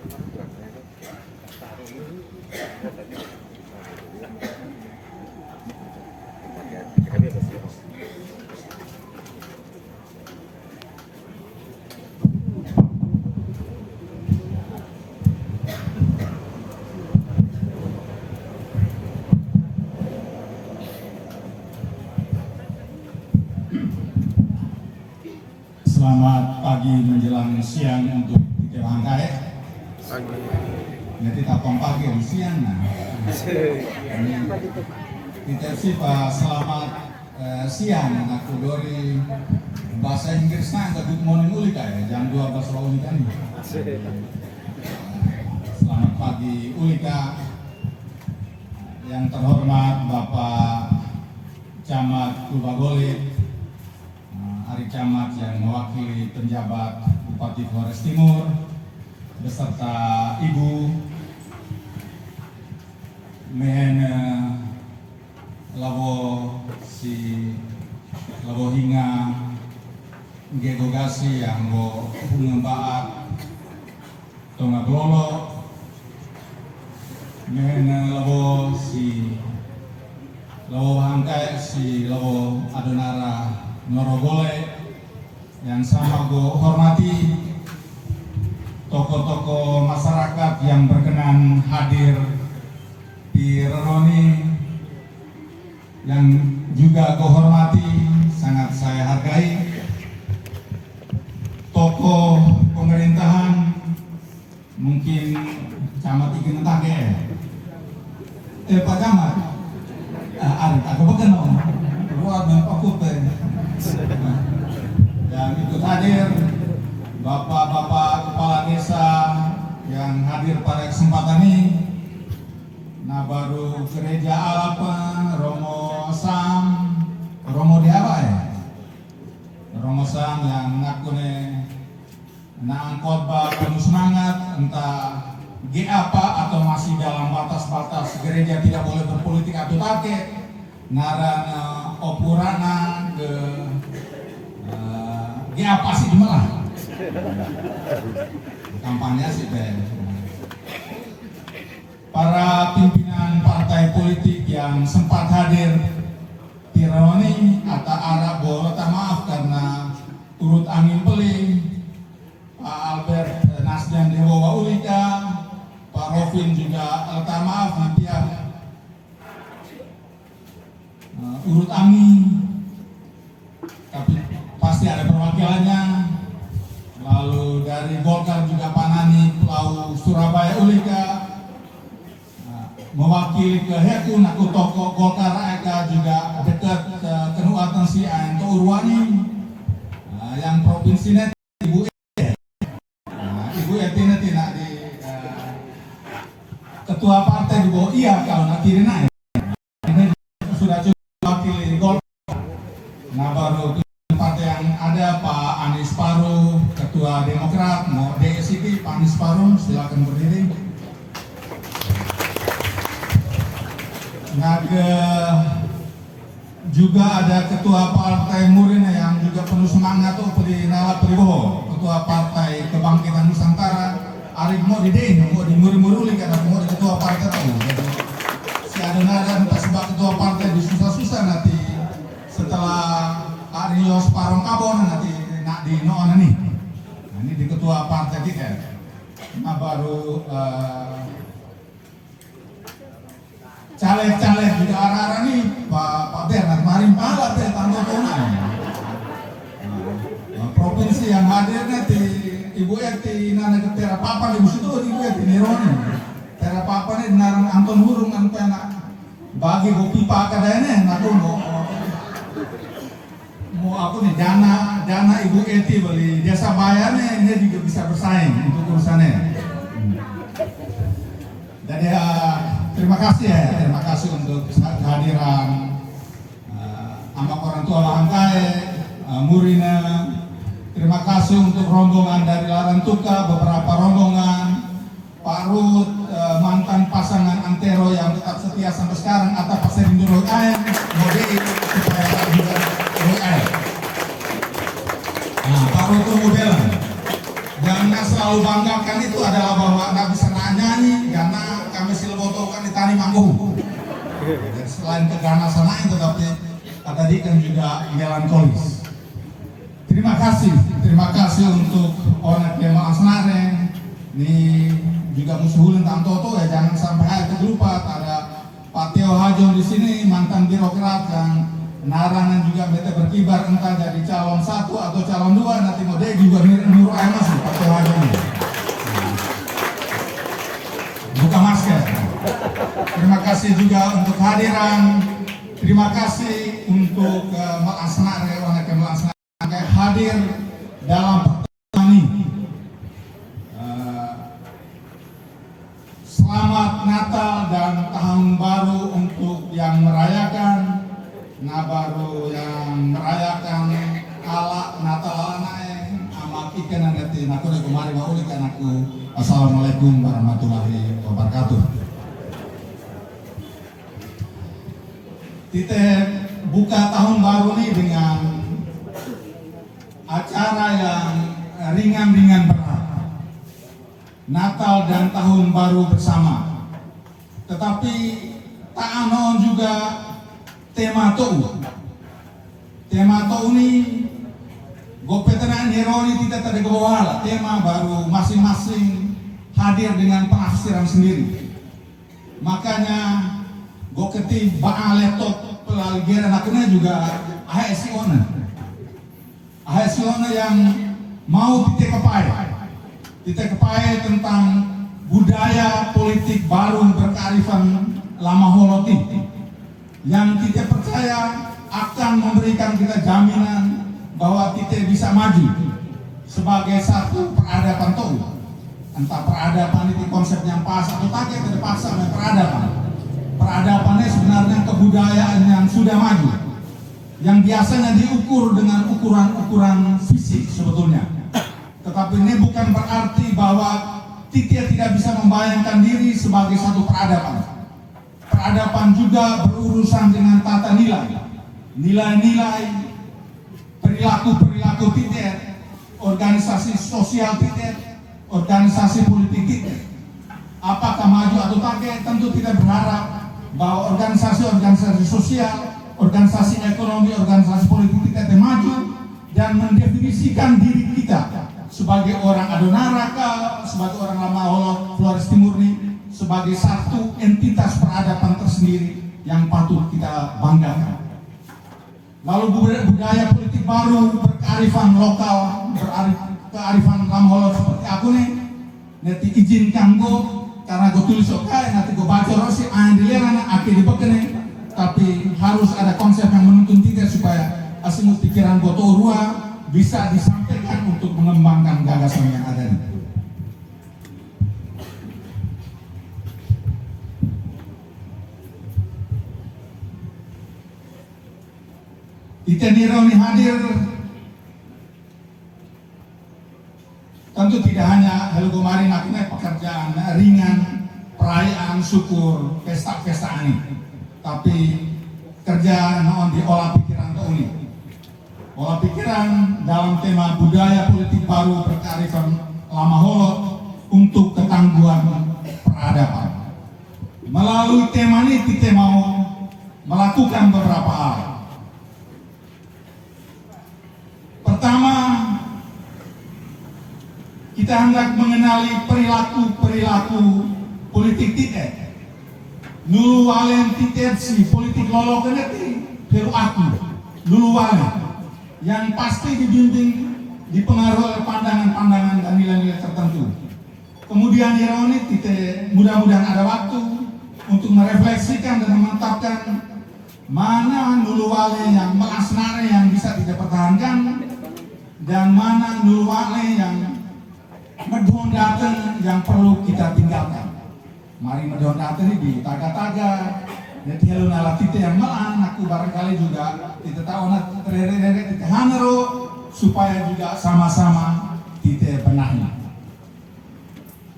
Selamat pagi menjelang siang untuk Kewangkai. Nanti tapang pagi dan siang nah. Kita sih Pak selamat siang aku dari bahasa Inggrisnya agak good morning uli kayak jam 12 uli kan. Selamat pagi Ulika. Yang terhormat Bapak Camat Tubagolit, Hari Camat yang mewakili penjabat Bupati Flores Timur beserta Ibu Mehen Labo Hinga Gegogasi yang bo Bungembaat Tonga Glolo Mehen Labo Hangkai Labo Adonara Norogole yang sama gue hormati tokoh-tokoh masyarakat yang berkenan hadir di Reroni, yang juga gue hormati, sangat saya hargai tokoh pemerintahan, mungkin Camat Ikin Entake Pak Camat aku berkenan buat Pak Kupe yang ikut hadir, bapak-bapak kepala desa yang hadir pada kesempatan ini. Nah baru gereja Alapa, Romo Sam, Romo Dewa ya, Romo Sam yang ngakune nang khotbah penuh semangat, entah apa atau masih dalam batas-batas gereja tidak boleh berpolitik atau take, narana opurana ke apa sih cuma kampanye sih para pimpinan partai politik yang sempat hadir di Reroni atau arah bolota maaf karena turut angin peling, Pak Albert Nasdem Dewa Ulika, Pak Rovin juga alta maaf nanti ya urut angin, tapi pasti ada perwakilannya. Lalu dari Golkar juga Pak Nani Pulau Surabaya Ulika, mewakili ke Hekun aku tokoh Golkar Eka juga dekat ke Kenuatan si Anto Urwani, yang provinsi net Ibu Ibu Etina tidak di ketua partai di bawah iya kalau nanti naik sudah cukup wakili Golkar. Nah baru partai yang ada Pak Anies Paru, Ketua Demokrat, mau DSIP, Pak Anies Paru, silakan berdiri. Nah juga ada Ketua Partai Murina yang juga penuh semangat tuh di Nala Pribowo, Ketua Partai Kebangkitan Nusantara, Arif mau di muri-muri karena mau di Ketua Partai tahu. Si Adonara entah sebab Ketua Partai di susah-susah nanti setelah Arios Parong Abon nanti nak di Noon nih. Nah, ini di ketua partai kita. Nah baru caleg-caleg juga arah-arah nih Pak Bernard Marim Pala tanggal tonan. Nah, provinsi yang hadir nanti Ibu Eti Nana ke Terapapan Ibu situ Ibu Eti Nironi. Terapapan ini narang Anton Hurung anu anak bagi kopi Pak kadane aku mau aku nih dana Ibu Eti beli jasa bayarnya ini juga bisa bersaing untuk urusannya. Jadi terima kasih untuk kehadiran amak orang tua Lahangkai, Murina. Terima kasih untuk rombongan dari Larantuka, beberapa rombongan Pak Rut, mantan pasangan Antero yang tetap setia sampai sekarang, atau Pak Serindu Rokain, Mode supaya juga Nah, Pak Rut mau bilang, jangan selalu bangga dipersoalkan itu adalah bahwa nggak bisa nyanyi karena kami silboto kan di tani manggung. Dan selain keganasan lain, tetapi tadi kan juga melankolis. Terima kasih untuk orang Kemal Asnare. Ini juga musuhulun tam Toto ya, jangan sampai ada lupa ada Pak Teo Hajon di sini, mantan birokrat yang narangan juga bete berkibar entah jadi calon 1 atau calon 2, nanti mau dia juga nurut emas Pak Teo Hajon ini. Buka masker. Terima kasih juga untuk kehadiran. Terima kasih untuk Mak Asnare, orang Kemal Asnare hadir dalam pertemuan ini. Selamat Natal dan Tahun Baru untuk yang merayakan, baru yang merayakan ala Natal anae amak ikan nanti aku udah kemarin mau ikan aku. Assalamualaikum warahmatullahi wabarakatuh. Kita buka tahun baru ini dengan acara yang ringan-ringan berat. Natal dan Tahun Baru bersama. Tetapi tak anon juga tema tou. Tema tou ini gopetenan heroni tidak ada kebawah. Tema baru masing-masing hadir dengan penafsiran sendiri. Makanya goketi ba'a laptop pelaligeran akunnya juga AHSIONA yang mau kita kepai tentang budaya politik baru berkearifan lama holoti yang kita percaya akan memberikan kita jaminan bahwa kita bisa maju sebagai satu peradaban tou. Entah peradaban itu konsep yang pas atau tak, kita terpaksa dengan peradaban. Peradabannya sebenarnya kebudayaan yang sudah maju, yang biasanya diukur dengan ukuran fisik sebetulnya. Tetapi ini bukan berarti bahwa kita tidak bisa membayangkan diri sebagai satu peradaban. Peradaban juga berurusan dengan tata nilai, nilai-nilai, perilaku-perilaku kita, organisasi sosial kita, organisasi politik kita. Apakah maju atau tidak, tentu kita berharap bahwa organisasi-organisasi sosial, organisasi ekonomi, organisasi politik kita maju dan mendefinisikan diri kita sebagai orang Adonaraka, sebagai orang Lamaholot, Flores Timur ini, sebagai satu entitas peradaban tersendiri yang patut kita banggakan. Lalu budaya politik baru berkearifan lokal, kearifan Lamaholot seperti aku nih, nanti izinkan gue, karena gue tulis oke, nanti gue baca rosi, dilihat akhir dibekene, tapi harus ada konsep yang menuntun kita supaya asing pikiran gue tuh bisa disampaikan untuk mengembangkan gagasan yang ada nih. Itenironi hadir tentu tidak hanya hal kemarin akhirnya pekerjaan ringan, perayaan syukur, pesta-pesta ini, tapi kerja non diolah pikiran ini. Olah pikiran dalam tema budaya politik baru berkearifan Lamaholot untuk ketangguhan peradaban. Melalui tema ini kita mau melakukan beberapa hal. Pertama, kita hendak mengenali perilaku politik kita. Nulu walen tiket si politik lolokan itu perilaku nulu walen yang pasti dibimbing, dipengaruhi oleh pandangan-pandangan dan nilai-nilai tertentu. Kemudian ironi, kita mudah-mudahan ada waktu untuk merefleksikan dan memantapkan mana nuluwale yang melasnare yang bisa kita pertahankan dan mana nuluwale yang medhondaten yang perlu kita tinggalkan. Mari medhondaten ini di taga-taga. Jadi kalau nalar kita yang melan, aku barangkali juga kita tahu terere kita hanero supaya juga sama-sama kita benahi.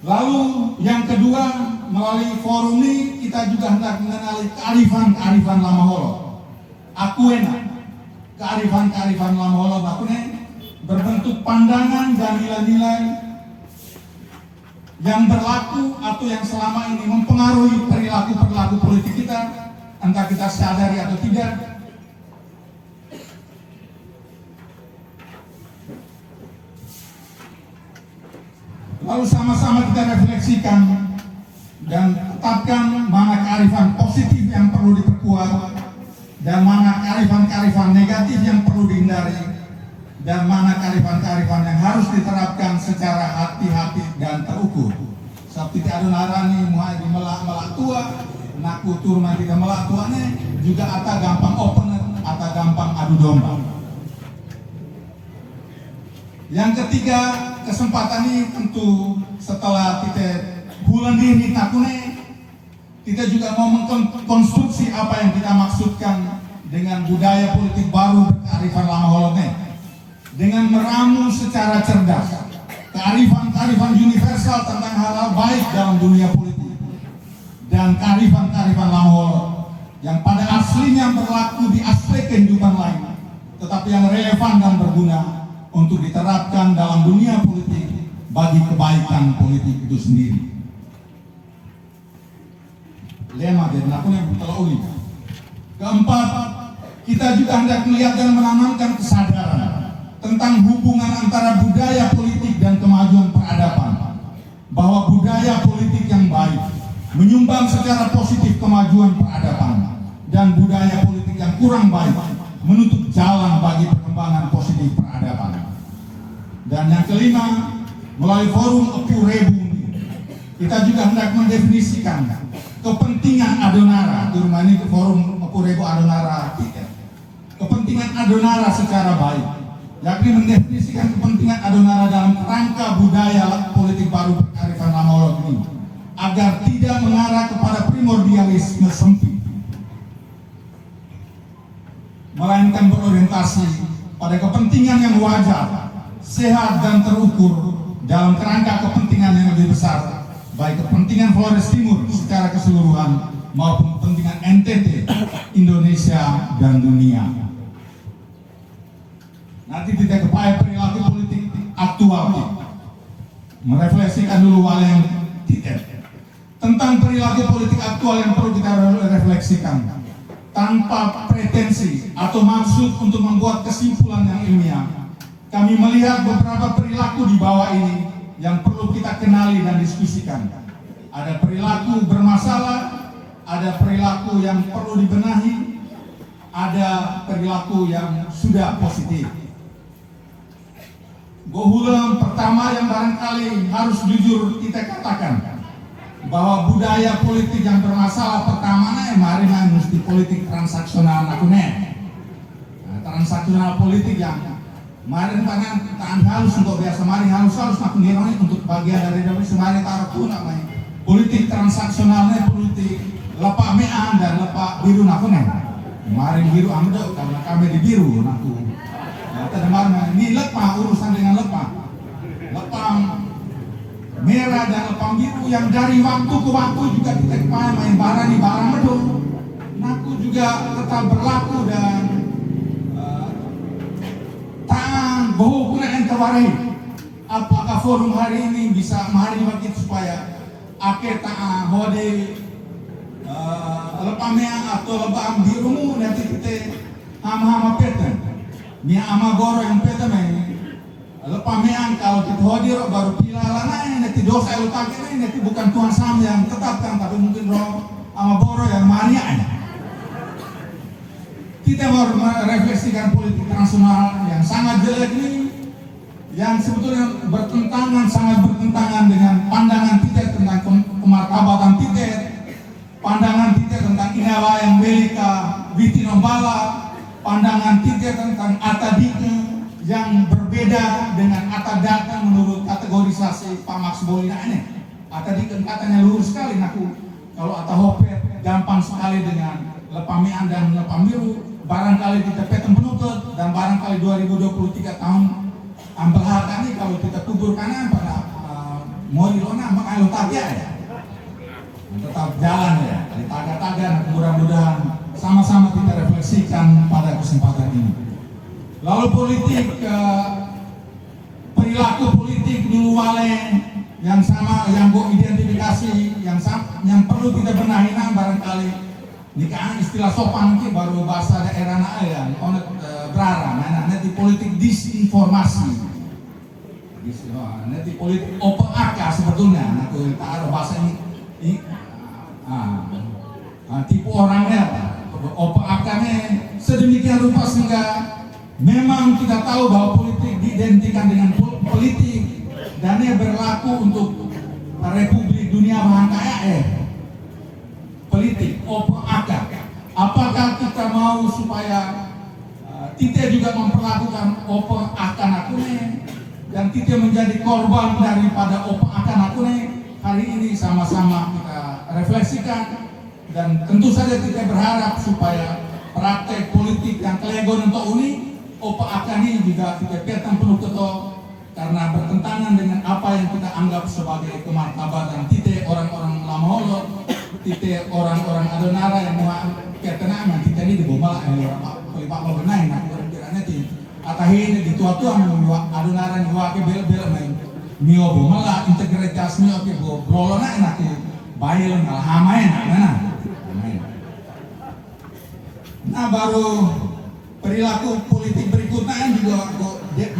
Lalu yang kedua, melalui forum ini kita juga hendak mengenali kearifan Lamaholot. Aku enak kearifan Lamaholot aku berbentuk pandangan dan nilai-nilai yang berlaku atau yang selama ini mempengaruhi perilaku politik kita, entah kita sadari atau tidak. Lalu sama-sama kita refleksikan dan tetapkan mana kearifan positif yang perlu diperkuat dan mana kearifan-kearifan negatif yang perlu dihindari, dan mana kearifan-kearifan yang harus diterapkan secara hati-hati dan terukur. Seperti adonarani muai di melak tua, naku turma tidak melak tuanya, juga ata gampang opener, ata gampang adu domba. Yang ketiga, kesempatan ini tentu setelah kita bulan ini takune, kita juga mau mengkonstruksi apa yang kita maksudkan dengan budaya politik baru kearifan lama holotnya, dengan meramu secara cerdas kearifan-kearifan universal tentang hal-hal baik dalam dunia politik dan kearifan-kearifan lama holot yang pada aslinya berlaku di aspek kehidupan lain, tetapi yang relevan dan berguna untuk diterapkan dalam dunia politik bagi kebaikan politik itu sendiri. Lema jadi nakunya bertelauli. Keempat, kita juga hendak melihat dan menanamkan kesadaran tentang hubungan antara budaya politik dan kemajuan peradaban, bahwa budaya politik yang baik menyumbang secara positif kemajuan peradaban, dan budaya politik yang kurang baik menutup jalan bagi perkembangan positif peradaban. Dan yang kelima, melalui forum Epu Rebu kita juga hendak mendefinisikan kepentingan Adonara, di rumah ini forum Epu Rebu Adonara kita, kepentingan Adonara secara baik, yakni mendefinisikan kepentingan Adonara dalam rangka budaya politik baru kearifan lama holot ini, agar tidak mengarah kepada primordialisme sempit, melainkan berorientasi pada kepentingan yang wajar, sehat dan terukur dalam kerangka kepentingan yang lebih besar, baik kepentingan Flores Timur secara keseluruhan maupun kepentingan NTT, Indonesia dan dunia. Nanti kita kepada perilaku politik aktual, merefleksikan dulu hal yang tidak tentang perilaku politik aktual yang perlu kita refleksikan tanpa pretensi atau maksud untuk membuat kesimpulan yang ilmiah. Kami melihat beberapa perilaku di bawah ini yang perlu kita kenali dan diskusikan. Ada perilaku bermasalah, ada perilaku yang perlu dibenahi, ada perilaku yang sudah positif. Bohulam pertama yang barangkali harus jujur kita katakan, bahwa budaya politik yang bermasalah pertamanya mari mesti politik transaksional nakune. Transaksional politik yang mari tangan halus untuk biasa mari halus nak ngironi untuk bagian dari semari taruh pun namanya politik transaksionalnya politik lepak mean dan lepak biru nakune. Mari biru amdo karena kami di biru naku. Tadamar ini lepak urusan dengan lepak merah dan lepang biru yang dari waktu ke waktu juga kita main barang di barang medul naku juga tetap berlaku dan tangan bahwa kuna entawari. Apakah forum hari ini bisa mari bagi supaya ake ta'ah hode lepamnya atau lepam birumu nanti kita hama-hama peten mia amagoro yang peten lepamnya kalau kita hadir baru pilalana nanti dosa elutake nanti bukan Tuhan Sam yang tetapkan tapi mungkin roh amagoro yang manianya. Kita baru merefleksikan politik nasional yang sangat jelek ini, yang sebetulnya sangat bertentangan dengan pandangan kita tentang kemartabatan kita, pandangan kita tentang inawa yang belika vitinombala, pandangan kita tentang atadike yang berbeda dengan atadata menurut kategorisasi Pak Max Bolina ini. Atadike katanya lurus sekali, naku kalau atahopet gampang sekali dengan lepamian dan lepam biru. Barangkali kita petem penuntut dan barangkali 2023 tahun ambil harta ini kalau kita kubur kanan pada Morilona maka lotakia ya tetap jalan ya di taga-taga. Mudah-mudahan sama-sama kita refleksikan pada kesempatan ini. Lalu politik perilaku politik dulu wale yang sama yang go identifikasi yang perlu kita benahi barangkali nikah istilah sopan ki baru bahasa daerah na ya onet berara nah di politik disinformasi nanti politik open aka sebetulnya nah tuh taruh bahasa ini tipu orangnya open akanya sedemikian rupa sehingga memang kita tahu bahwa politik diidentikan dengan politik dan yang berlaku untuk Republik Dunia Bahan Kaya politik open aka. Apakah kita mau supaya kita juga memperlakukan open akan akune dan kita menjadi korban daripada open akan akune? Hari ini sama-sama kita refleksikan dan tentu saja kita berharap supaya praktek politik yang kelegon untuk ini open akan ini juga kita petang penuh keto karena bertentangan dengan apa yang kita anggap sebagai kemartabatan kita orang-orang Lamaholo, kita orang-orang Adonara yang mau ketenangan kita ini di Bomala ini orang Pak mau benahi nak kira-kiranya di atahin di tua-tua mau Adonara ni wake bel-bel main mio Bomala integritas mio ke brolona enak bayil ngalah hamain mana nah baru perilaku politik berikutnya juga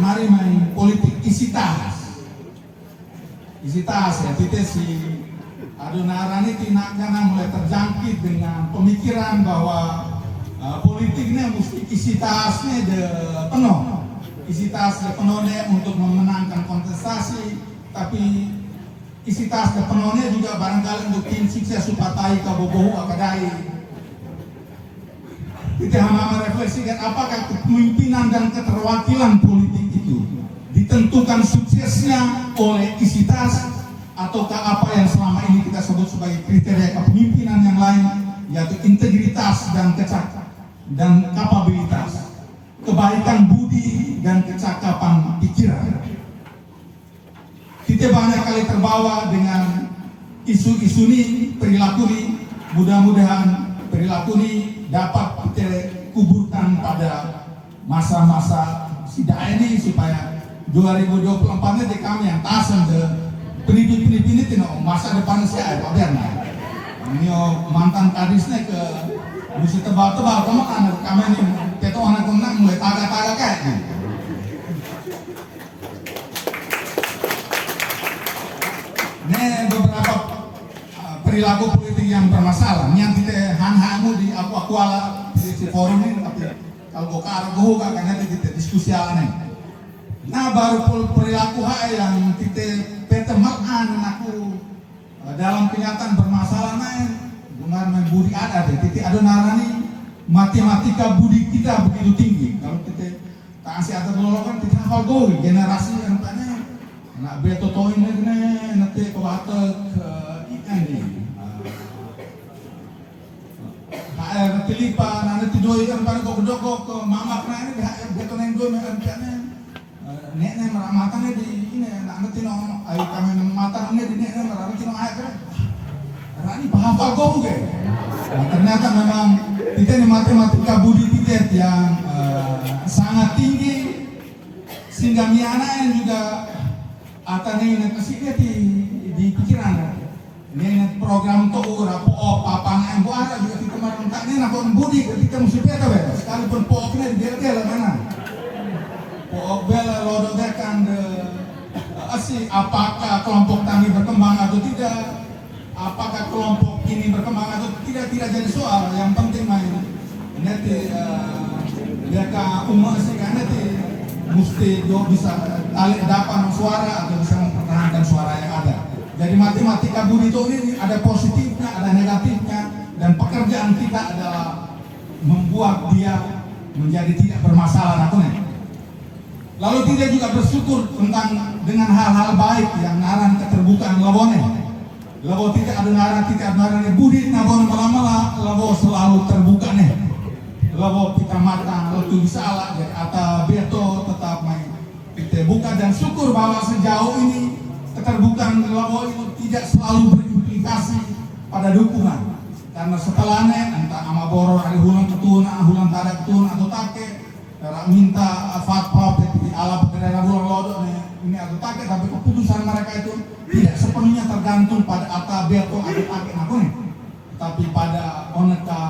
mari main politik isi tas ya kita si Adonara ini tindakan mulai terjangkit dengan pemikiran bahwa politiknya mesti isi tasnya penuh isi tas penuhnya untuk memenangkan kontestasi tapi isi tas penuhnya juga barangkali untuk tim sukses supatai kabobohu akadai. Kita hanya merefleksikan apakah kepemimpinan dan keterwakilan politik itu ditentukan suksesnya oleh isi tas ataukah apa yang selama ini kita sebut sebagai kriteria kepemimpinan yang lain yaitu integritas dan kapabilitas, kebaikan budi dan kecakapan pikiran. Kita banyak kali terbawa dengan isu-isu ini, perilaku ini, mudah-mudahan perilaku ini dapat kita kuburkan pada masa-masa sida ini supaya 2024 nanti kami yang tasan ke pendidik ini tidak masa depan saya biar ini mantan kadisnya ke mesti tebal-tebal kamu anak kami ini kita anak anak mulai tagak-tagak kayak gitu. Ini beberapa perilaku politik yang bermasalah yang kita han-hangu di aku-akuala di forum ini tapi kalau kau kargo kakaknya kita diskusi aneh. Nah baru perilaku yang kita peteman aku dalam kenyataan bermasalah naik dengan budi ada titik Adonara nih matematika budi kita begitu tinggi kalau kita tak asih atau lolokan kita hafal gol generasi yang tanya nak beto toin lagi nanti ke batak ikan nih HR tilipa nanti doi kan pada kau kedokok ke mama kena ini HR beto neng doi mereka bicaranya nek meramatanya di ini nanti no ayo kami matanya di nek meramati no air rani bahafal kau ke ternyata memang kita ini matematika budi kita yang sangat tinggi sehingga miana yang juga atau nih kesini di pikiran ini program tuh rapo papangan bu ada juga kita merentangnya nak budi kita mesti beda sekalipun pokoknya dia mana bela lododekan apakah kelompok tani berkembang atau tidak, apakah kelompok ini berkembang atau tidak jadi soal. Yang penting main nanti mereka umum sih kan nanti mesti bisa dapat suara atau bisa mempertahankan suara yang ada. Jadi matematika budi itu ini ada positifnya, ada negatifnya, dan pekerjaan kita adalah membuat dia menjadi tidak bermasalah nih. Lalu tidak juga bersyukur tentang dengan hal-hal baik yang naran keterbukaan labone. Labo tidak ada budi nabon malam-malam labo selalu terbuka nih. Labo kita matang lalu bisa lah jadi atau beto tetap main kita buka dan syukur bahwa sejauh ini keterbukaan labo itu tidak selalu berimplikasi pada dukungan. Karena setelahnya entah amaboro ada hulang ketuna, hulang tadak ketuna atau take minta fatwa di ala pekerjaan bulan lodo nih ini atau tak, tapi keputusan mereka itu tidak sepenuhnya tergantung pada atabe atau ake aku nih, tapi pada oneka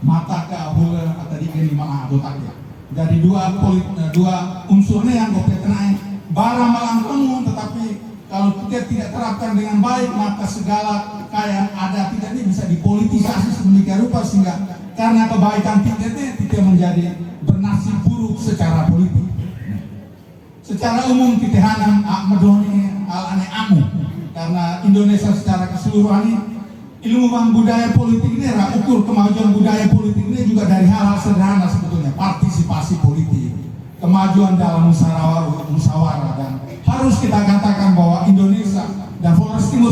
mata ke hula atau di ini malah atau tak. Jadi dua unsurnya yang gue kenai barang malang temu, tetapi kalau kita tidak terapkan dengan baik maka segala kekayaan ada tidak ini bisa dipolitisasi sedemikian rupa sehingga karena kebaikan kita menjadi bernasib buruk secara politik. Secara umum kita hanam medoni alane amu karena Indonesia secara keseluruhan ini ilmu budaya politik ini ukur kemajuan budaya politik ini juga dari hal-hal sederhana sebetulnya, partisipasi politik, kemajuan dalam musyawarah, dan harus kita katakan bahwa Indonesia dan Flores Timur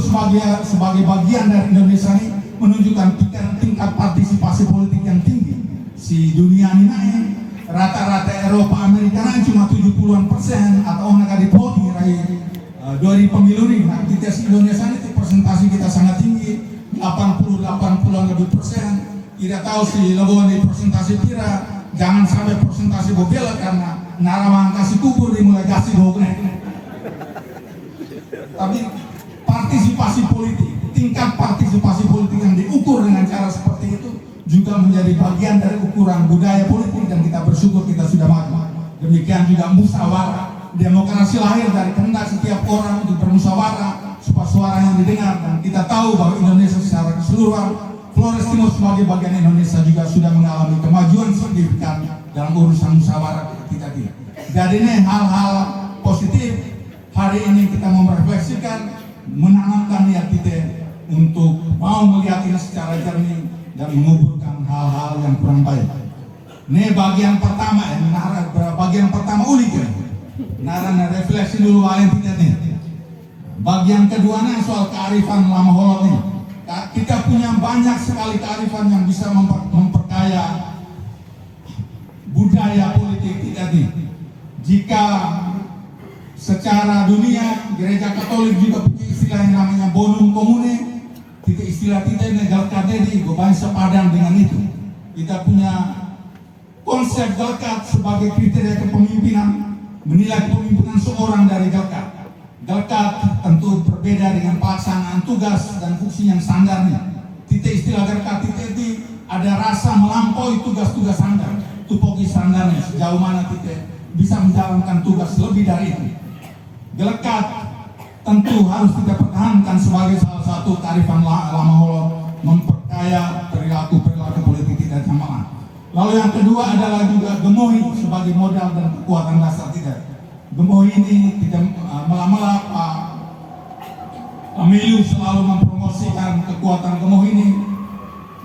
sebagai bagian dari Indonesia ini menunjukkan tingkat partisipasi politik yang tinggi. Si dunia ini naik, rata-rata Eropa Amerika naik cuma 70-an% atau nak dipoti dari pemilu ini. Nah, kita si Indonesia ini presentasi kita sangat tinggi. 80-an lebih persen. Tidak tahu si logo di presentasi kira jangan sampai presentasi bobela karena narawang kasih kubur dimulai kasih bobela. Tapi partisipasi politik, tingkat partisipasi politik yang diukur dengan cara seperti itu juga menjadi bagian dari ukuran budaya politik dan kita bersyukur kita sudah maju. Demikian juga musyawarah, demokrasi lahir dari kehendak setiap orang untuk bermusyawarah supaya suara yang didengar, dan kita tahu bahwa Indonesia secara keseluruhan, Flores Timur sebagai bagian Indonesia juga sudah mengalami kemajuan signifikan dalam urusan musyawarah kita. Jadi ini hal-hal positif hari ini kita mau merefleksikan, menanamkan niat kita untuk mau melihat ini secara jernih dan menguburkan hal-hal yang kurang baik. Ini bagian pertama ya, bagian pertama ulik ya. Narana refleksi dulu kalian tidak nih. Bagian keduanya soal kearifan lama holot nih. Kita punya banyak sekali kearifan yang bisa memperkaya budaya politik kita nih. Jika secara dunia gereja Katolik juga punya istilah yang namanya bonum comune, istilah kita ini galkadedi, beban sepadan dengan itu. Kita punya konsep galkat sebagai kriteria kepemimpinan, menilai kepemimpinan seorang dari galkat. Galkat tentu berbeda dengan pelaksanaan tugas dan fungsi yang standarnya. Istilah galkat itu ada rasa melampaui tugas-tugas standar, tupoki standarnya sejauh mana kita bisa menjalankan tugas lebih dari itu. Galkat tentu harus kita pertahankan sebagai salah satu kearifan lama holot, memperkaya perilaku politik kita jamaah. Lalu yang kedua adalah juga gemohi sebagai modal dan kekuatan dasar kita. Gemohi ini tidak melak-melak pemilu selalu mempromosikan kekuatan gemohi ini,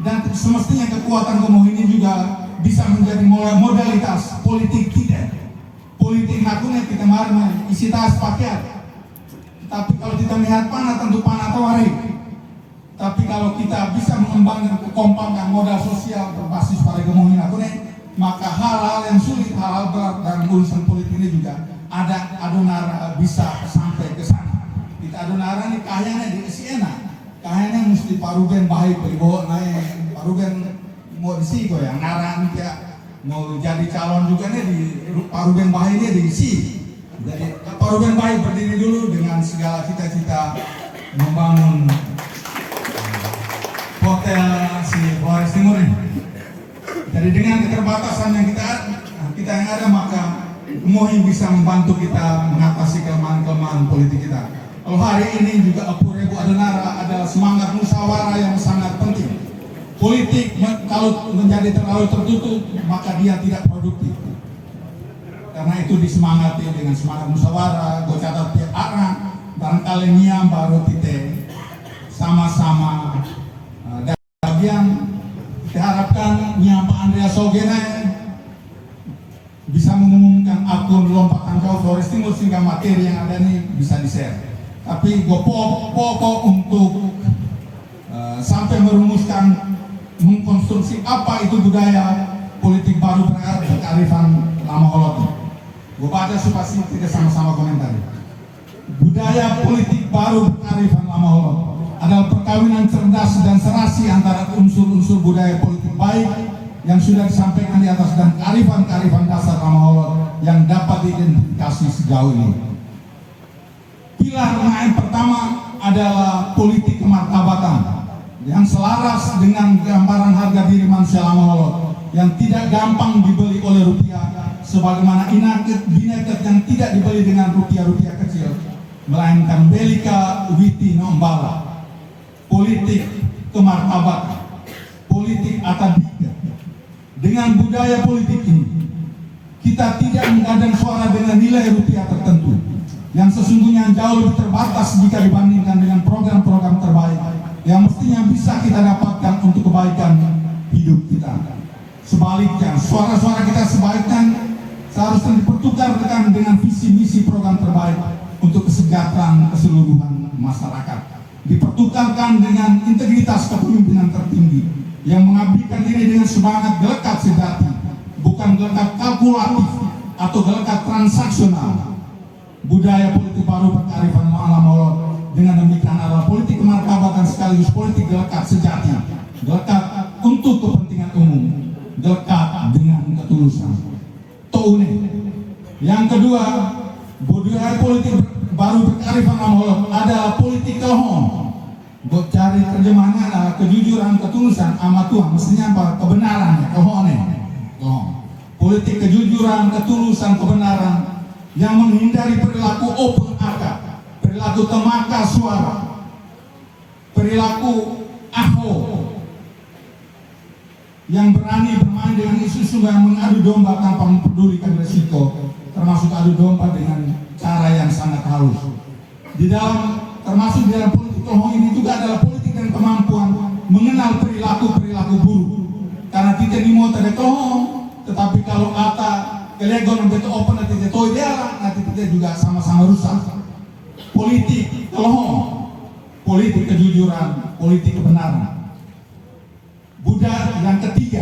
dan semestinya kekuatan gemohi ini juga bisa menjadi modalitas politik kita. Politik nakunya kita marah isi tas pakaian. Tapi kalau kita melihat panah tentu panah tawari. Tapi kalau kita bisa mengembangkan kekompakan modal sosial berbasis pada gemohi nakunya, maka hal-hal yang sulit, hal-hal berat dalam urusan politik ini juga ada adonara bisa sampai ke sana. Kita adonara ini kayaknya di Siena, kayaknya mesti paruben baik bawa naik paruben mau di siko ya, naran dia mau jadi calon juga nih di paruben baiknya di sini. Jadi paruben baik berdiri dulu dengan segala cita-cita membangun hotel si Flores Timur ini. Jadi dengan keterbatasan yang kita yang ada, maka Gemohi bisa membantu kita mengatasi kelemahan-kelemahan politik kita. Kalau hari ini juga Apurebu Adonara adalah semangat musyawarah yang sangat penting. Politik kalau menjadi terlalu tertutup, maka dia tidak produktif. Karena itu disemangati dengan semangat musyawarah, gue catat tiap arah, barangkali niam baru kita sama-sama dan bagian kita harapkan niam Pak Andreas Sogena bisa mengumumkan akun lompatan jauh Flores Timur sehingga materi yang ada ini bisa di-share. Tapi gue pokok untuk sampai merumuskan, mengkonstruksi apa itu budaya politik baru berkearifan lama holot. Gue baca supaya tidak sama-sama komentar. Budaya politik baru berkearifan lama holot adalah perkawinan cerdas dan serasi antara unsur-unsur budaya politik baik yang sudah disampaikan di atas dan kearifan-kearifan dasar lama holot yang dapat diidentifikasi sejauh ini. Pilar yang pertama adalah politik kemartabatan yang selaras dengan gambaran harga diri manusia lamolot yang tidak gampang dibeli oleh rupiah, sebagaimana bineket yang tidak dibeli dengan rupiah-rupiah kecil, melainkan belika witi nombala. Politik kemartabatan, politik atabika. Dengan budaya politik ini, kita tidak menggadang suara dengan nilai rupiah tertentu yang sesungguhnya jauh lebih terbatas jika dibandingkan dengan program-program terbaik yang mestinya bisa kita dapatkan untuk kebaikan hidup kita. Sebaliknya, suara-suara kita sebaiknya seharusnya dipertukarkan dengan visi misi program terbaik untuk kesejahteraan keseluruhan masyarakat. Dipertukarkan dengan integritas kepemimpinan tertinggi yang mengabdikan diri dengan semangat gelekat sejati, bukan gelekat kalkulatif atau gelekat transaksional. Budaya politik baru berkearifan lamolot dengan demikian adalah politik kemartabatan sekaligus politik gelekat sejati, gelekat untuk kepentingan umum, gelekat dengan ketulusan. Toune. Yang kedua, budaya politik baru berkearifan lamolot adalah politik kelohon. Buat cari terjemahannya adalah kejujuran, ketulusan, ama Tuhan. Mestinya apa? Kebenaran, kelohone. Politik kejujuran, ketulusan, kebenaran yang menghindari perilaku open akad, perilaku temaka suara, perilaku aho yang berani bermain dengan isu-isu yang mengadu domba tanpa mempedulikan resiko, termasuk adu domba dengan cara yang sangat halus. Termasuk di dalam politik kelohong ini juga adalah politik dan kemampuan mengenal perilaku buruk. Karena kita mau tidak kelohong, tetapi kalau kata kelegon betul open nanti kita ideal, nanti kita juga sama-sama rusak. Politik kelohong, politik kejujuran, politik kebenaran. Budaya yang ketiga,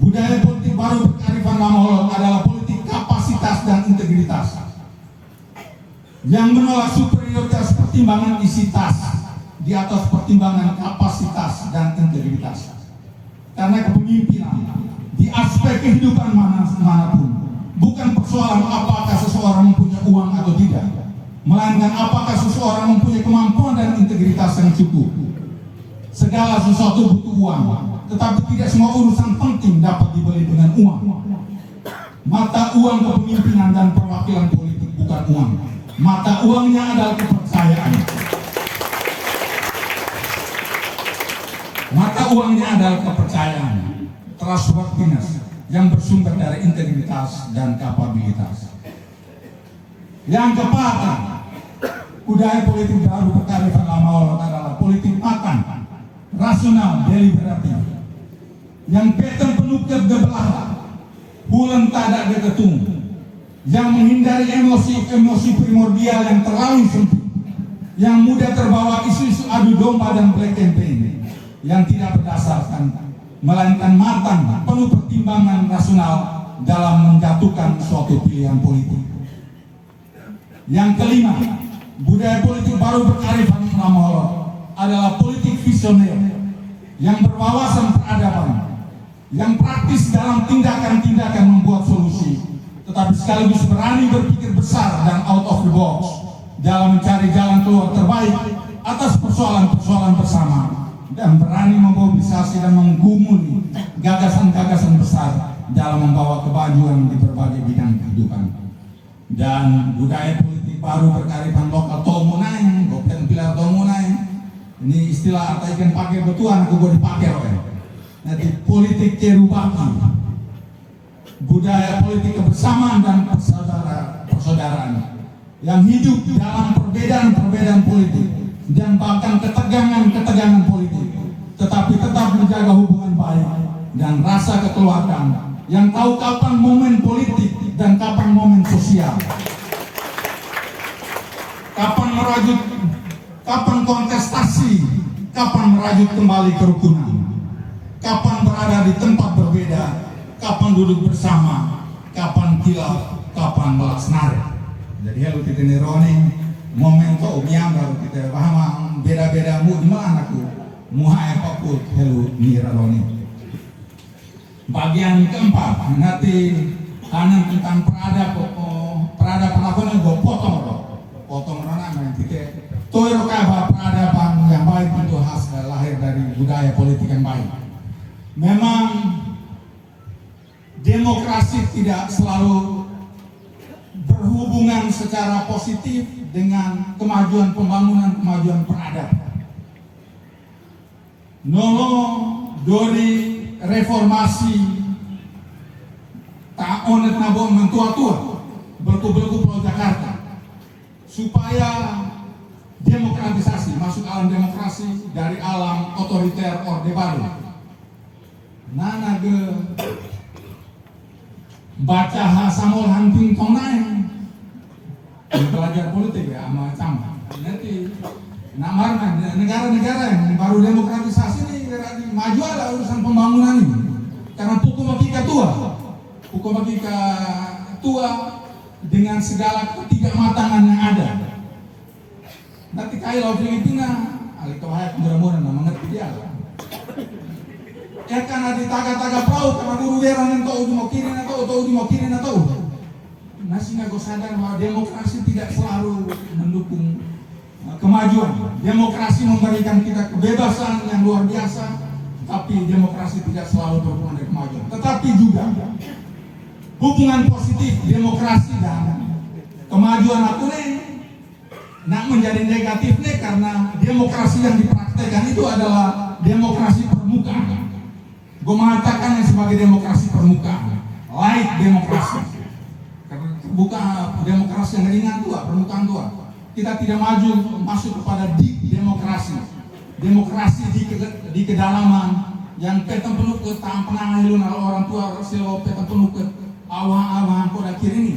budaya politik baru berkearifan lamolot adalah politik kapasitas dan integritas yang menolak superioritas pertimbangan isitas di atas pertimbangan kapasitas dan integritas. Karena kepemimpinan di aspek kehidupan manapun bukan persoalan apakah seseorang mempunyai uang atau tidak, melainkan apakah seseorang mempunyai kemampuan dan integritas yang cukup. Segala sesuatu butuh uang, tetapi tidak semua urusan penting dapat dibeli dengan uang. Mata uang kepemimpinan dan perwakilan politik bukan uang. Mata uangnya adalah kepercayaan. Mata uangnya adalah kepercayaan, trustworthiness yang bersumber dari integritas dan kapabilitas. Yang keempat, budaya politik baru berkearifan lamolot adalah politik makan, rasional, deliberatif, yang beten penuh kebelah, bulan tadak deketung, yang menghindari emosi primordial yang terlalu sempit, yang mudah terbawa isu-isu adu domba dan black campaign, yang tidak berdasarkan, melainkan matang, penuh pertimbangan rasional dalam menjatuhkan suatu pilihan politik. Yang kelima, budaya politik baru berkearifan lamolot adalah politik visioner yang berwawasan peradaban, yang praktis dalam tindakan-tindakan membuat solusi, tetapi sekaligus berani berpikir besar dan out of the box dalam mencari jalan keluar terbaik atas persoalan-persoalan bersama, dan berani memobilisasi dan menggumuli gagasan-gagasan besar dalam membawa kemajuan di berbagai bidang kehidupan. Dan budaya politik baru berkearifan lokal tomunai, gopen pilar tomunai. Ini istilah atau ikan pakai betuan aku boleh dipakai oleh. Nanti politik cerubaki, budaya politik kebersamaan dan persaudaraan yang hidup dalam perbedaan-perbedaan politik dan bahkan ketegangan-ketegangan politik, tetapi tetap menjaga hubungan baik dan rasa kekeluargaan yang tahu kapan momen politik dan kapan momen sosial, kapan merajut, kapan kontestasi, kapan merajut kembali kerukunan, kapan berada di tempat berbeda, kapan duduk bersama, kapan kilaf, kapan melaksanakan. Jadi kalau kita nironi momen kau miam baru kita paham beda-beda mu di mana aku muhai pakut helu nironi. Bagian keempat nanti kanan tentang perada perlakuan gue potong potong rana main titik. Toiro kaba peradaban yang baik itu hasil lahir dari budaya politik yang baik. Memang demokrasi tidak selalu berhubungan secara positif dengan kemajuan pembangunan, kemajuan peradaban. Nolo dari reformasi tak onet nabo mentua-tua berku-berku Pulau Jakarta supaya demokratisasi masuk alam demokrasi dari alam otoriter orde baru. Nana ge baca hasamol hanting tonai belajar politik ya macam nanti namar negara-negara yang baru demokratisasi ini maju ada urusan pembangunan ini karena pukul makika tua dengan segala ketidakmatangan yang ada. Nanti kayak Filipina alik kebahaya mudah-mudahan mengerti dia. Ya karena di taga-taga perahu karena guru weran yang tahu mau kiri atau masih nggak sadar bahwa demokrasi tidak selalu mendukung kemajuan. Demokrasi memberikan kita kebebasan yang luar biasa, tapi demokrasi tidak selalu berhubungan dengan kemajuan. Tetapi juga hubungan positif demokrasi dan kemajuan aku nih nak menjadi negatif nih karena demokrasi yang dipraktekkan itu adalah demokrasi permukaan. Gue mengatakannya sebagai demokrasi permukaan, light demokrasi. Bukan demokrasi yang ringan tua, permukaan tua. Kita tidak maju masuk kepada deep demokrasi. Demokrasi di kedalaman yang petang penuh ke tampenang ilun orang tua selo petang penuh ke awang-awang koda kiri ini.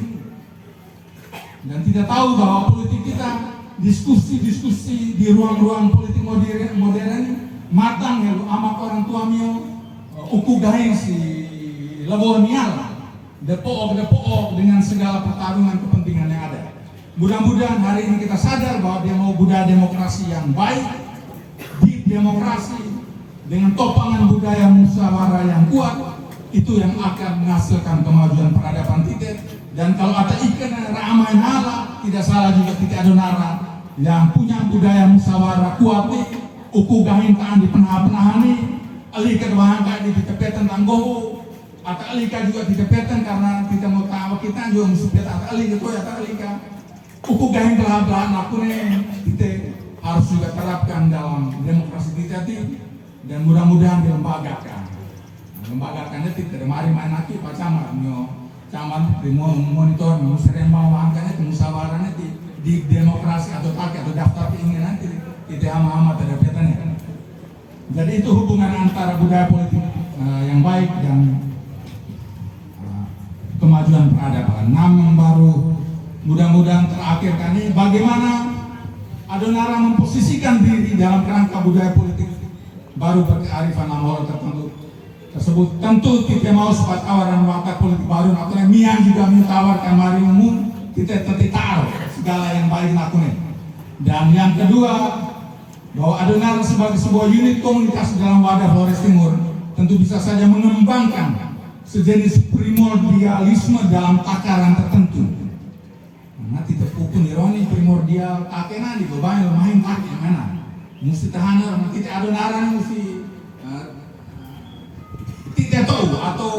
Dan tidak tahu bahwa politik kita diskusi di ruang-ruang politik modern matang ya amak orang tua mio uku gaeng si lebonial depook dengan segala pertarungan kepentingan yang ada. Mudah-mudahan hari ini kita sadar bahwa dia mau budaya demokrasi yang baik, di demokrasi dengan topangan budaya musyawarah yang kuat, itu yang akan menghasilkan kemajuan peradaban titik. Dan kalau ada ikan ramai nala, tidak salah juga titik adonara yang punya budaya musyawarah kuat nih, uku gahintaan di penahan-penahan nih, alika doangka di tepetan tanggoho, atau alika juga di tepetan karena kita mau tahu kita juga mesti kita atau alika tuh ya alika, uku gahin belahan aku nih, kita harus juga terapkan dalam demokrasi kita dan mudah-mudahan dilembagakan. Lembagakannya tidak mari main lagi Pak Camat, camat di monitor, sering mau angkanya musyawarahnya di demokrasi atau tak atau daftar keinginan tidak ama-ama terdapatannya. Jadi itu hubungan antara budaya politik yang baik dan kemajuan peradaban. Yang baru mudah-mudahan terakhir kali bagaimana Adonara memposisikan diri dalam kerangka budaya politik baru berkearifan moral tertentu tersebut. Tentu kita mau sempat tawaran waktu politik baru, makanya Mian juga tawarkan mari umum kita tahu segala yang baik lakukan. Dan yang kedua bahwa Adonara sebagai sebuah unit komunitas dalam wadah Flores Timur tentu bisa saja mengembangkan sejenis primordialisme dalam takaran tertentu. Nah, tidak pupun ironi primordial kakena di beban main kaki mana? Mesti tahan orang kita Adonara mesti tidak tahu atau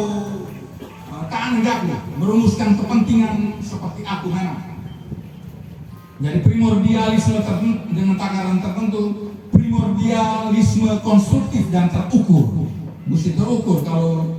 tak enggak merumuskan kepentingan seperti aku mana. Jadi primordialisme dengan takaran tertentu, primordialisme konstruktif dan terukur. Mesti terukur kalau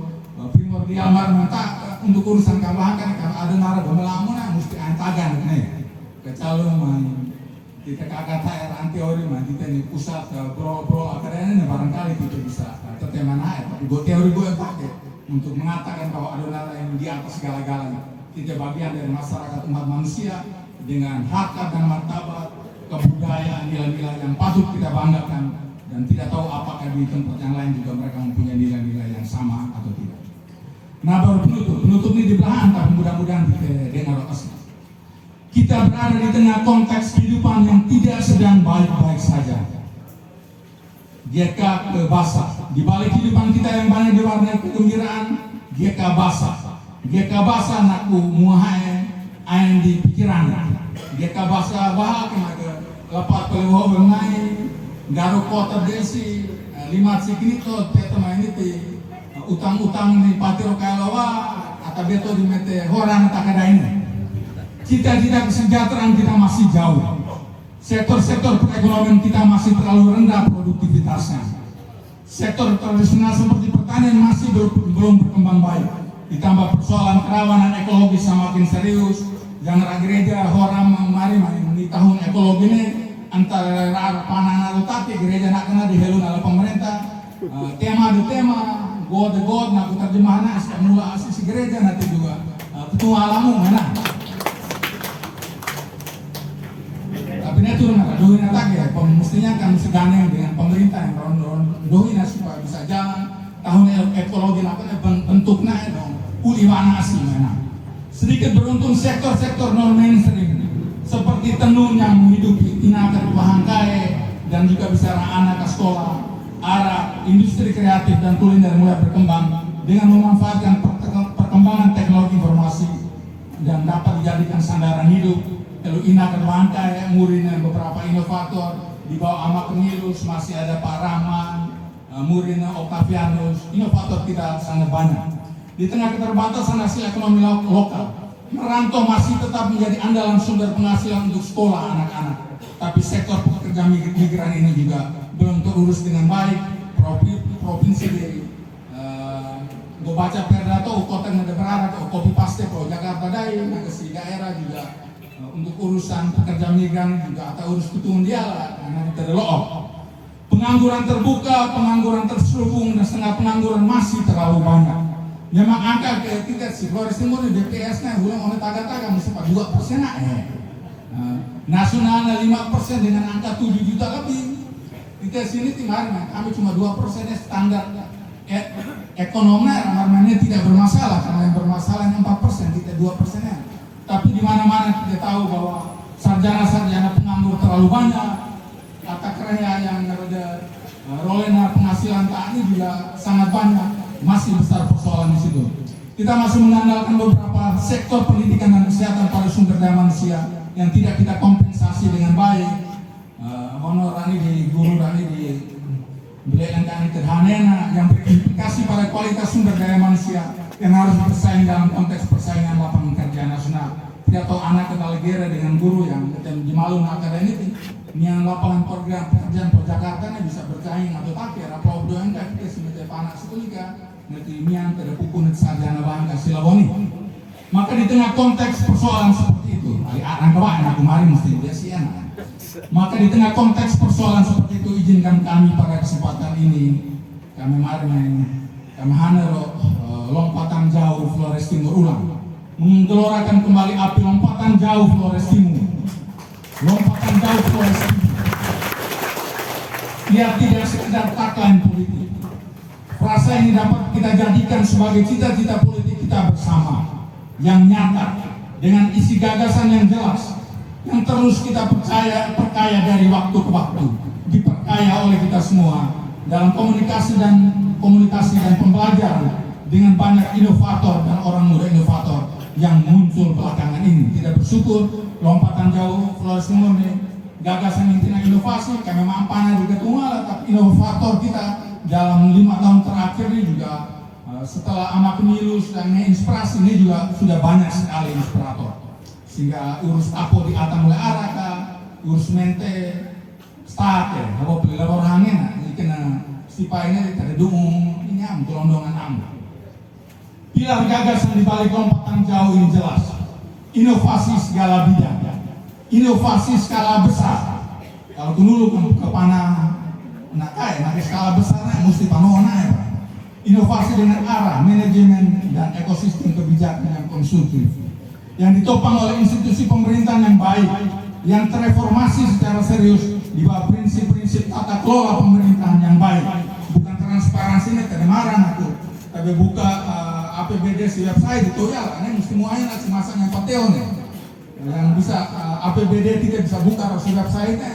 primordial marmata untuk urusan kabahakan kalau ada nara gemelamun mesti antagan nih. Kecalon kita kakak anti teori kita ini pusat pro akarnya barangkali kita bisa terteman aja. Tapi buat teori gue pakai untuk mengatakan bahwa Adonara yang di atas segala-galanya. Kita bagian dari masyarakat umat manusia dengan harkat dan martabat, kebudayaan, nilai-nilai yang patut kita banggakan dan tidak tahu apakah di tempat yang lain juga mereka mempunyai nilai-nilai yang sama atau tidak. Nah baru penutup ini di belakang, tapi mudah-mudahan kita dengar asli. Kita berada di tengah konteks kehidupan yang tidak sedang baik-baik saja. GK ke basah. Di balik kehidupan kita yang banyak diwarnai kegembiraan, GK basah. GK basah naku muahai ain di pikiran. dia bahasa bahak ke lapat pelewo benai garu kota desi lima sikinito peta main itu utang-utang di patiro kalawa atau beto di mete orang takadain. Cita-cita kesejahteraan kita masih jauh. Sektor-sektor perekonomian kita masih terlalu rendah produktivitasnya. Sektor tradisional seperti pertanian masih belum berkembang baik. Ditambah persoalan kerawanan ekologis semakin serius. Jangan gereja orang mari di tahun ekologi ini antara panah lalu tapi gereja nak kena dihelun oleh pemerintah. Tema de tema, God the God, nak terjemahan asal mula asisi gereja nanti juga ketua alamu mana. Tapi ini turun dohin atak ya, mestinya kan segandeng dengan pemerintah yang dohin supaya bisa jalan. Tahun ekologi nak bentuknya dong, uli mana asli mana. Sedikit beruntung sektor-sektor non mainstream seperti tenun yang menghidupi tenaga bahan kaya dan juga bisa anak ke sekolah. Arah industri kreatif dan kuliner mulai berkembang dengan memanfaatkan perkembangan teknologi informasi dan dapat dijadikan sandaran hidup. Lalu Ina Kerwangka, Murin dan beberapa inovator di bawah Amak Pengilus masih ada Pak Rahman, Murin Octavianus, inovator kita sangat banyak. Di tengah keterbatasan hasil ekonomi lokal, merantau masih tetap menjadi andalan sumber penghasilan untuk sekolah anak-anak. Tapi sektor pekerja migran ini juga belum terurus dengan baik. Provinsi di gue baca perda atau kota yang ada berada atau copy paste kalau Jakarta dari si daerah juga untuk urusan pekerja migran juga atau urus ketua dia lah karena kita loop. Pengangguran terbuka, pengangguran terselubung dan setengah pengangguran masih terlalu banyak. Memang angka kita si Flores Timur di BPS-nya ulang oleh taga-taga mesti 2% nasionalnya 5% dengan angka 7 juta lebih. Kita sini timar kami cuma 2% standar ekonominya ramai tidak bermasalah karena yang bermasalah 4% kita 2%-nya. Tapi di mana-mana kita tahu bahwa sarjana-sarjana penganggur terlalu banyak, kata kerja yang ada rolena penghasilan tani juga sangat banyak, masih besar persoalan di situ. Kita masih mengandalkan beberapa sektor pendidikan dan kesehatan pada sumber daya manusia yang tidak kita kompensasi dengan baik. Honor ini di guru ini di beliau kami terhanena yang berimplikasi pada kualitas sumber daya manusia yang harus bersaing dalam konteks persaingan lapangan kerja nasional. Tidak tahu anak kita negara dengan guru yang di Malung akademik yang lapangan program pekerjaan per Jakarta bisa bersaing atau tak kira apa doang kita sebagai anak sekolah nanti mian pada pukul sarjana bangga silaboni. Maka di tengah konteks persoalan seperti itu, anak kemarin mesti biasa. Maka di tengah konteks persoalan seperti itu izinkan kami pada kesempatan ini kami hanero lompatan jauh Flores Timur ulang menggelorakan kembali api lompatan jauh Flores Timur. Lompatan jauh Flores Timur. Ia tidak sekedar tagline politik. Frasa ini dapat kita jadikan sebagai cita-cita politik kita bersama yang nyata dengan isi gagasan yang jelas yang terus kita perkaya dari waktu ke waktu, diperkaya oleh kita semua dalam komunikasi dan pembelajaran dengan banyak inovator dan orang muda inovator yang muncul belakangan ini. Tidak bersyukur lompatan jauh Flores Timur ini gagasan intinya inovasi kami mampan juga tunggal, tapi inovator kita dalam 5 tahun terakhir ini juga setelah Amak Pengilus dan inspirasi ini juga sudah banyak sekali inspirator. Sehingga urus apa di atas mulai araka, urus mente, start ya, apa beli lapor angin, ini kena stipainya ada dung, ini gelondongan am. Pilar gagasan di balik lompatan jauh ini jelas, inovasi segala bidang, inovasi skala besar. Kalau dulu ke panah, nak skala besar, mesti panona ya. Inovasi dengan arah, manajemen dan ekosistem kebijakan yang konstruktif. Yang ditopang oleh institusi pemerintahan yang baik, yang terreformasi secara serius di bawah prinsip-prinsip tata kelola pemerintahan yang baik. Bukan transparansi ini kedengaran aku, tapi buka APBD di website itu ya, ini mesti muayan nasi masak yang pateo nih, yang bisa APBD tidak bisa buka di website nya.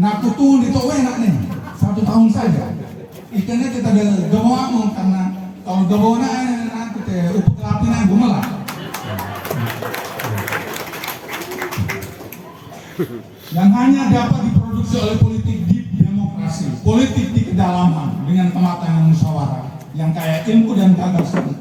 Nah aku tuh itu enak nih, 1 tahun saja. Ikannya kita gak mau karena kalau gak mau nanti kita upuk lapinan gemelah. yang hanya dapat diproduksi oleh politik di demokrasi, politik di kedalaman dengan kematangan musyawarah yang kaya ilmu dan gagasan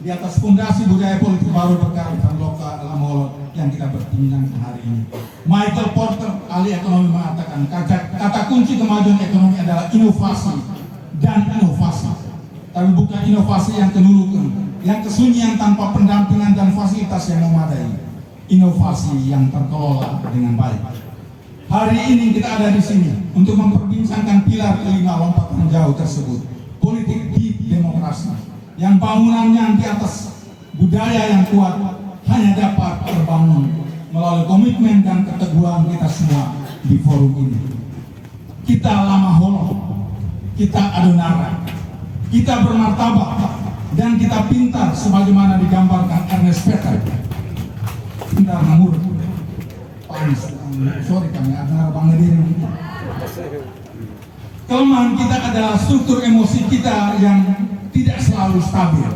di atas fondasi budaya politik baru berkearifan lokal lamolot yang kita berbincangkan hari ini. Michael Porter, ahli ekonomi, mengatakan kata kunci kemajuan ekonomi adalah inovasi dan inovasi, tapi bukan inovasi yang kenulukan, yang kesunyian tanpa pendampingan dan fasilitas yang memadai, inovasi yang terkelola dengan baik. Hari ini kita ada di sini untuk memperbincangkan pilar kelima lompatan jauh tersebut, politik di demokrasi, yang bangunannya di atas budaya yang kuat hanya dapat terbangun melalui komitmen dan keteguhan kita semua di forum ini. Kita lama holo, kita adonara, kita bermartabat, dan kita pintar sebagaimana digambarkan Ernest Peter. Pintar namur, panis, sorry kami adonara bangga diri. Kelemahan kita adalah struktur emosi kita yang tidak selalu stabil.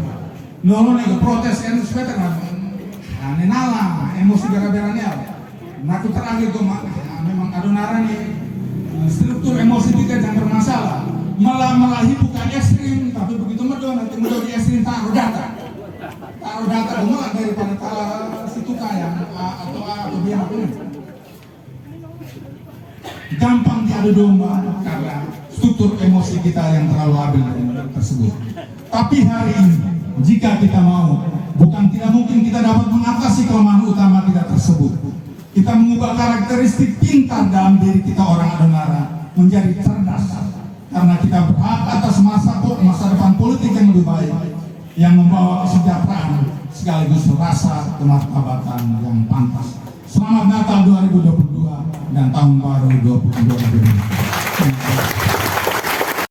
Nolong nego protes Ernest Peter nenala emosi gara-garanya. Naku terakhir tuh memang adonara nih struktur emosi kita yang bermasalah. Malah bukan ekstrim, tapi begitu medon nanti medon di ekstrim taruh data malah daripada kalah situ kaya atau dia apa gampang diadu domba karena struktur emosi kita yang terlalu labil tersebut. Tapi hari ini jika kita mau, bukan tidak mungkin kita dapat mengatasi kelemahan utama kita tersebut. Kita mengubah karakteristik pintar dalam diri kita orang adonara menjadi cerdas, karena kita berhak atas masa depan politik yang lebih baik, yang membawa kesejahteraan sekaligus rasa kemartabatan yang pantas. Selamat Natal 2022 dan Tahun Baru 2022.